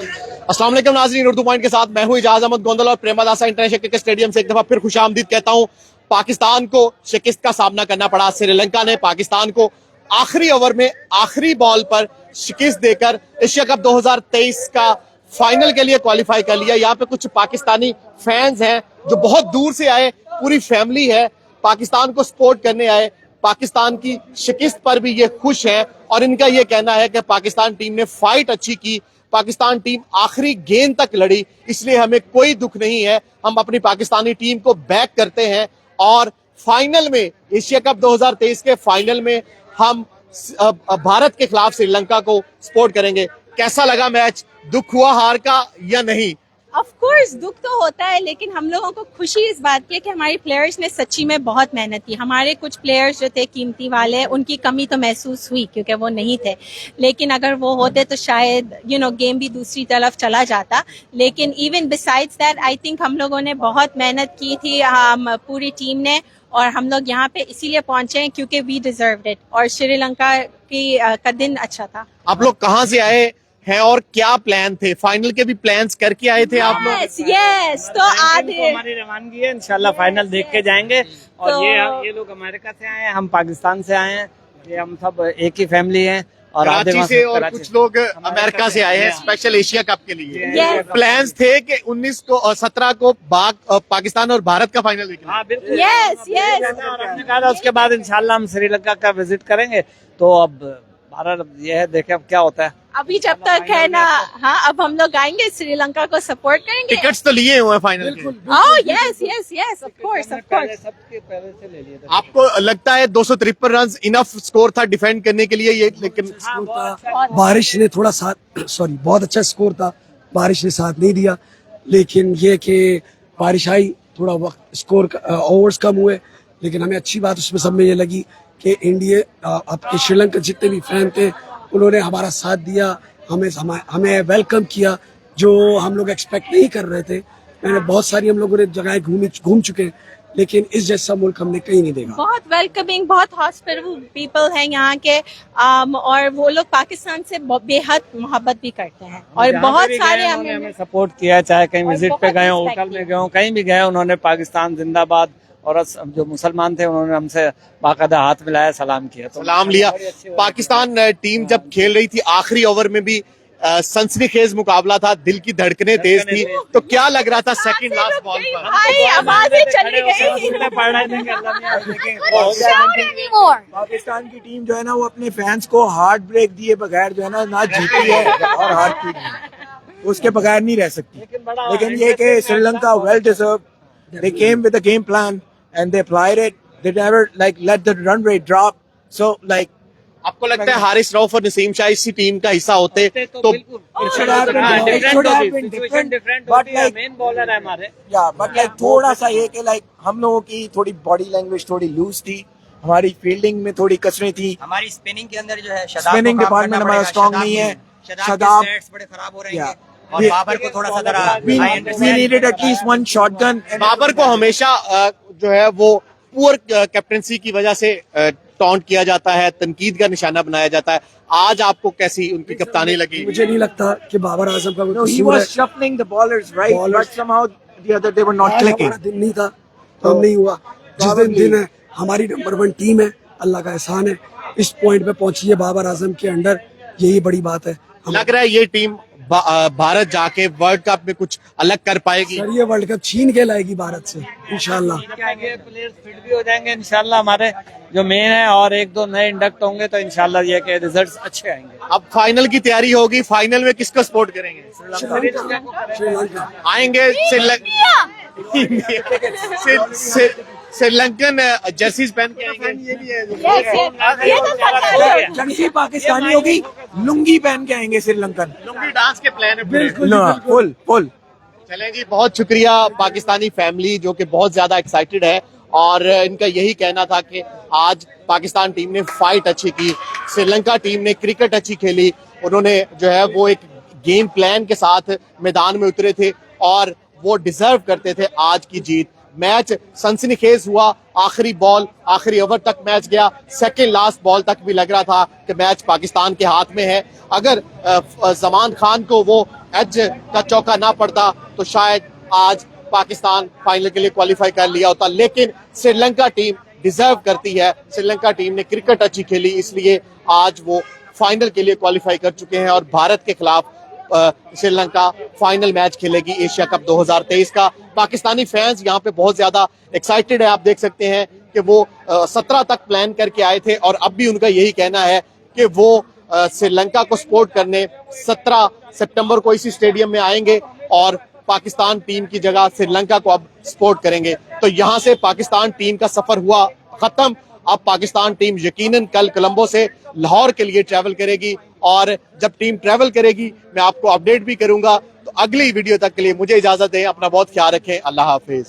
अस्सलाम वालेकुम नाज़रीन, उर्दू पॉइंट के साथ मैं हूं इजाज अहमद गोंदल और प्रेमदासा इंटरनेशनल क्रिकेट स्टेडियम से एक दफा फिर खुशामदीद कहता हूं। पाकिस्तान को शिकस्त का सामना करना पड़ा। श्रीलंका ने पाकिस्तान को आखिरी ओवर में आखिरी बॉल पर शिकस्त देकर एशिया कप 2023 का फाइनल के लिए क्वालिफाई कर लिया। यहाँ पे कुछ पाकिस्तानी फैंस हैं जो बहुत दूर से आए, पूरी फैमिली है, पाकिस्तान को सपोर्ट करने आए। पाकिस्तान की शिकस्त पर भी ये खुश है और इनका ये कहना है कि पाकिस्तान टीम ने फाइट अच्छी की, पाकिस्तान टीम आखिरी गेंद तक लड़ी, इसलिए हमें कोई दुख नहीं है। हम अपनी पाकिस्तानी टीम को बैक करते हैं और फाइनल में, एशिया कप 2023 के फाइनल में हम भारत के खिलाफ श्रीलंका को सपोर्ट करेंगे। कैसा लगा मैच? दुख हुआ हार का या नहीं? ऑफ कोर्स दुख तो होता है, लेकिन हम लोगों को खुशी इस बात की है कि हमारे प्लेयर्स ने सच्ची में बहुत मेहनत की। हमारे कुछ प्लेयर्स जो थे कीमती वाले, उनकी कमी तो महसूस हुई क्योंकि वो नहीं थे, लेकिन अगर वो होते तो शायद गेम भी दूसरी तरफ चला जाता। लेकिन even besides that I think हम लोगों ने बहुत मेहनत की थी, हम पूरी टीम ने, और हम लोग यहाँ पे इसीलिए पहुंचे हैं क्योंकि वी डिजर्व्ड इट और श्रीलंका का दिन अच्छा था। आप लोग कहाँ से आए हैं और क्या प्लान थे? फाइनल के भी प्लान्स करके आए थे आप लोग? यस, तो आधे हमारी रवानगी है, इंशाल्लाह फाइनल देख के जाएंगे। और तो ये लोग अमेरिका से आए हैं, हम पाकिस्तान से आए हैं, ये हम सब एक ही फैमिली हैं। और कराची से और कुछ लोग अमेरिका से आए हैं स्पेशल एशिया कप के लिए। Yes. प्लान्स थे कि 19 को और 17 को पाकिस्तान और भारत का फाइनल देखना। हाँ बिल्कुल। यस यस, और हमने कहा था उसके बाद इंशाल्लाह हम श्रीलंका का विजिट करेंगे। तो अब भारत ये है, देखे अब क्या होता है। अभी जब तक है ना, हाँ अब हम लोग आएंगे, श्रीलंका को सपोर्ट करेंगे। टिकट्स तो लिए हुए हैं फाइनल के। Oh yes yes yes, of course of course. सबके पहले से ले लिए थे। आपको लगता है 253 रन इनफ स्कोर था डिफेंड करने के लिए? ये लेकिन बारिश ने थोड़ा साथ, बहुत अच्छा स्कोर था, बारिश ने साथ नहीं दिया। लेकिन ये कि बारिश आई, थोड़ा वक्त स्कोर ओवर्स कम हुए, लेकिन हमें अच्छी बात उसमें सब में ये लगी कि इंडिया आपके श्रीलंका जितने भी फैन थे उन्होंने हमारा साथ दिया, हमें वेलकम किया, जो हम लोग एक्सपेक्ट नहीं कर रहे थे। मैंने बहुत सारी हम लोगों ने जगह घूम चुके हैं, लेकिन इस जैसा मुल्क हमने कहीं नहीं देखा। बहुत वेलकमिंग, बहुत हॉस्पिटल पीपल हैं यहाँ के, और वो लोग पाकिस्तान से बेहद मोहब्बत भी करते हैं और बहुत सारे हमें सपोर्ट किया, चाहे कहीं विजिट पे गए, होटल में गए, कहीं भी गए, उन्होंने पाकिस्तान जिंदाबाद, और जो मुसलमान थे उन्होंने हमसे बाकायदा हाथ मिलाया, सलाम किया, तो सलाम लिया। पाकिस्तान टीम जब खेल रही थी आखिरी ओवर में भी सनसनीखेज मुकाबला था, दिल की धड़कनें तेज थी, तो क्या लग रहा था सेकंड लास्ट बॉल पर? भाई आवाजें चली गई। पाकिस्तान की टीम जो है ना, वो अपने फैंस को हार्ट ब्रेक दिए बगैर जो है ना जीती है और हारती नहीं, उसके बगैर नहीं रह सकती। लेकिन ये कि Sri Lanka well deserve, they came with a game plan and they applied it, they never let the run rate drop, so आपको लगता है हारिस रऊफ और नसीम शाह इसी टीम का हिस्सा होते तो मेन बॉलर है हमारे। but थोड़ा सा ये कि हम लोगों की थोड़ी बॉडी लैंग्वेज थोड़ी लूज थी, हमारी फील्डिंग में थोड़ी कसरें थी, हमारी स्पिनिंग के अंदर जो है स्पिनिंग डिपार्टमेंट हमारा स्ट्रांग नहीं है, शदाब बड़े खराब हो रहे हैं और बाबर को थोड़ा सा जरा we needed at least one shotgun। Babar को हमेशा जो है वो पुअर कैप्टनसी की वजह से टॉन्ट किया जाता है, तनकीद का निशाना बनाया जाता है। आज आपको कैसी उनकी कप्तानी लगी? मुझे नहीं लगता कि बाबर आजम का कोई No, he कसूर was है। shuffling the ballers right, but somehow the other they were not clicking। हमारा दिन नहीं था तो नहीं हुआ। जिस दिन है, हमारी नंबर 1 टीम है, अल्लाह का एहसान है, इस पॉइंट पे पहुंची है बाबर आजम के अंडर, यही बड़ी बात है। लग रहा है ये टीम भारत जाके वर्ल्ड कप में कुछ अलग कर पाएगी। सर ये वर्ल्ड कप छीन के लाएगी भारत से इंशाल्लाह। प्लेयर्स फिट भी हो जाएंगे इंशाल्लाह हमारे जो मेन है, और 1-2 नए इंडक्ट होंगे तो इंशाल्लाह ये के रिजल्ट्स अच्छे आएंगे। अब फाइनल की तैयारी होगी, फाइनल में किसको सपोर्ट करेंगे? श्रीलंका आएंगे श्रीलंकन जर्सीज पहन के आएंगे। जर्सी पाकिस्तानी होगी, लुंगी पहन के आएंगे श्रीलंकन। लुंगी डांस के प्लान है फुल। चलें जी, बहुत शुक्रिया पाकिस्तानी फैमिली जो कि बहुत ज्यादा एक्साइटेड है और इनका यही कहना था कि आज पाकिस्तान टीम ने फाइट अच्छी की, श्रीलंका टीम ने क्रिकेट अच्छी खेली, उन्होंने जो है वो एक गेम प्लान के साथ मैदान में उतरे थे और वो डिजर्व करते थे आज की जीत। मैच सनसनीखेज हुआ, आखिरी बॉल आखिरी ओवर तक मैच गया, सेकंड लास्ट बॉल तक भी लग रहा था कि मैच पाकिस्तान के हाथ में है। अगर जमान खान को वो एज का चौका ना पड़ता तो शायद आज पाकिस्तान फाइनल के लिए क्वालिफाई कर लिया होता। लेकिन श्रीलंका टीम डिजर्व करती है, श्रीलंका टीम ने क्रिकेट अच्छी खेली, इसलिए आज वो फाइनल के लिए क्वालिफाई कर चुके हैं और भारत के खिलाफ श्रीलंका फाइनल मैच खेलेगी एशिया कप 2023 का। पाकिस्तानी फैंस यहाँ पे बहुत ज्यादा एक्साइटेड है। आप देख सकते हैं कि वो 17 तक प्लान करके आए थे और अब भी उनका यही कहना है कि वो श्रीलंका को सपोर्ट करने 17 सितंबर को इसी स्टेडियम में आएंगे और पाकिस्तान टीम की जगह श्रीलंका को अब सपोर्ट करेंगे। तो यहाँ से पाकिस्तान टीम का सफर हुआ खत्म। अब पाकिस्तान टीम यकीनन कल कोलंबो से लाहौर के लिए ट्रैवल करेगी और जब टीम ट्रैवल करेगी मैं आपको अपडेट भी करूंगा। तो अगली वीडियो तक के लिए मुझे इजाजत दें, अपना बहुत ख्याल रखें, अल्लाह हाफिज।